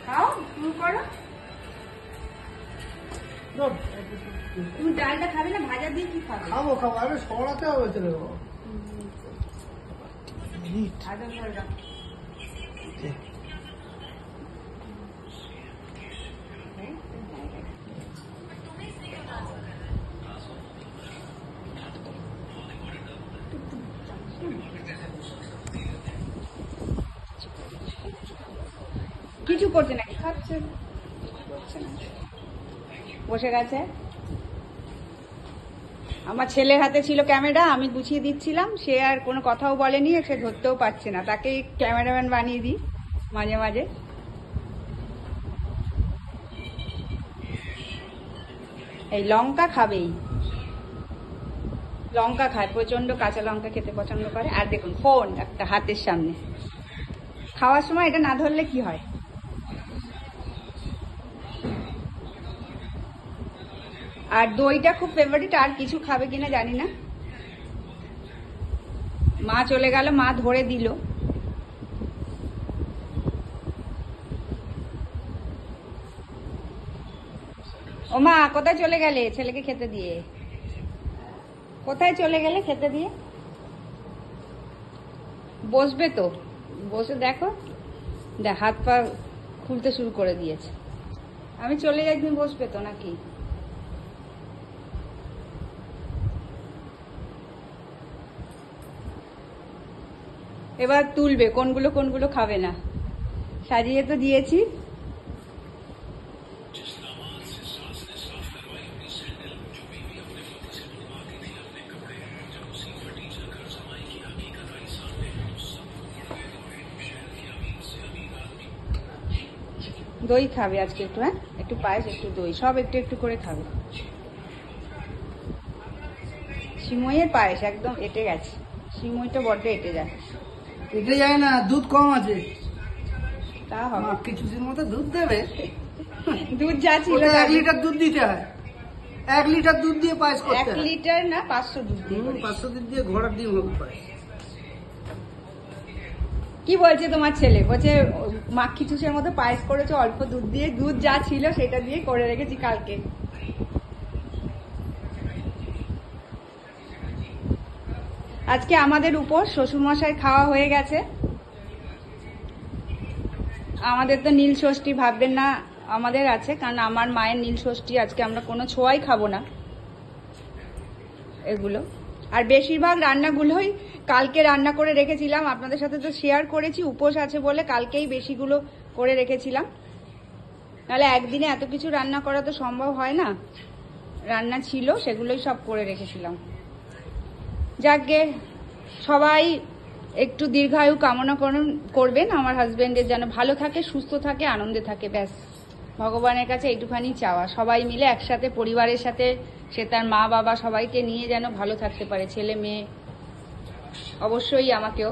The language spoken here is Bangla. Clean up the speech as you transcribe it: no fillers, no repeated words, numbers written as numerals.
খাও শুরু করো। তুমি ডালটা খাবে না? ভাজা দিয়ে কি খাবে? খাবো খাবো, আরে সরাতে হবে তো। ভাজা করে দাও। কিছু করছে নাকি? খাচ্ছে, বসে গেছে। আমার ছেলের হাতে ছিল ক্যামেরা, আমি গুছিয়ে দিচ্ছিলাম, সে আর কোনো কথাও বলেনি, সে ধরতেও পারছে না, তাকে ক্যামেরাম্যান বানিয়ে দিই মাঝে মাঝে। এই লঙ্কা খাবেই, লঙ্কা খায় প্রচন্ড, কাঁচা লঙ্কা খেতে পছন্দ করে। আর দেখুন ফোন একটা হাতের সামনে, খাওয়ার সময় এটা না ধরলে কি হয়? আর দইটা খুব ফেভারিট, আর কিছু খাবে কিনা জানি না। মা চলে গেল, মা ধরে দিল। ও মা কোথায় চলে গেলে ছেলেকে খেতে দিয়ে? কোথায় চলে গেলে খেতে দিয়ে? বসবে তো, বসে দেখো, দেখ হাত পা খুলতে শুরু করে দিয়েছে। আমি চলে যাই, তুমি বসবে তো নাকি? এবার তুলবে কোনগুলো কোনগুলো খাবে না, সাজিয়ে তো দিয়েছি। দই খাবে আজকে একটু, হ্যাঁ একটু পায়েস, একটু দই, সব একটু একটু করে খাবে। সিমইয়ের পায়েস একদম এঁটে গেছে, সিমইটা বড্ড এঁটে যায়। এটে যায় না, দুধ কম আছে। তা হবে, কিছুদিন মতো দুধ দেবে। দুধ যা ছিল 1 লিটার দুধ দিতে হয়, 1 লিটার দুধ দিয়ে পায়েস করতে 1 হয়। লিটার না 500 দুধ দিয়ে করে। 500 দুধ দিয়ে ঘোড়ার ডিম হবে পায়েস। কি বলছে তোমার ছেলে? বলছে মাখি চুষের মতো পায়েস করেছে অল্প দুধ দিয়ে, দুধ যা ছিল সেটা দিয়ে করে রেখেছি কালকে। আজকে আমাদের উপর শ্বশুরমশাই খাওয়া হয়ে গেছে। আমাদের তো নীল ষষ্ঠী ভাববেন না, আমাদের আছে, কারণ আমার মায়ের নীল ষষ্ঠী। আজকে আমরা কোনো ছোঁয়াই খাবো না এগুলো। আর বেশিরভাগ রান্নাগুলোই কালকে রান্না করে রেখেছিলাম, আপনাদের সাথে তো শেয়ার করেছি, উপোস আছে বলে কালকেই বেশিগুলো করে রেখেছিলাম, নাহলে একদিনে এত কিছু রান্না করা তো সম্ভব হয় না। রান্না ছিল সেগুলোই সব করে রেখেছিলাম। যাকে সবাই একটু দীর্ঘায়ু কামনা করবেন, আমার হাজবেন্ডের যেন ভালো থাকে, সুস্থ থাকে, আনন্দে থাকে, ব্যাস ভগবানের কাছে এইটুখানি চাওয়া। সবাই মিলে একসাথে পরিবারের সাথে, সে তার মা বাবা সবাইকে নিয়ে যেন ভালো থাকতে পারে, ছেলে মেয়ে, অবশ্যই আমাকেও।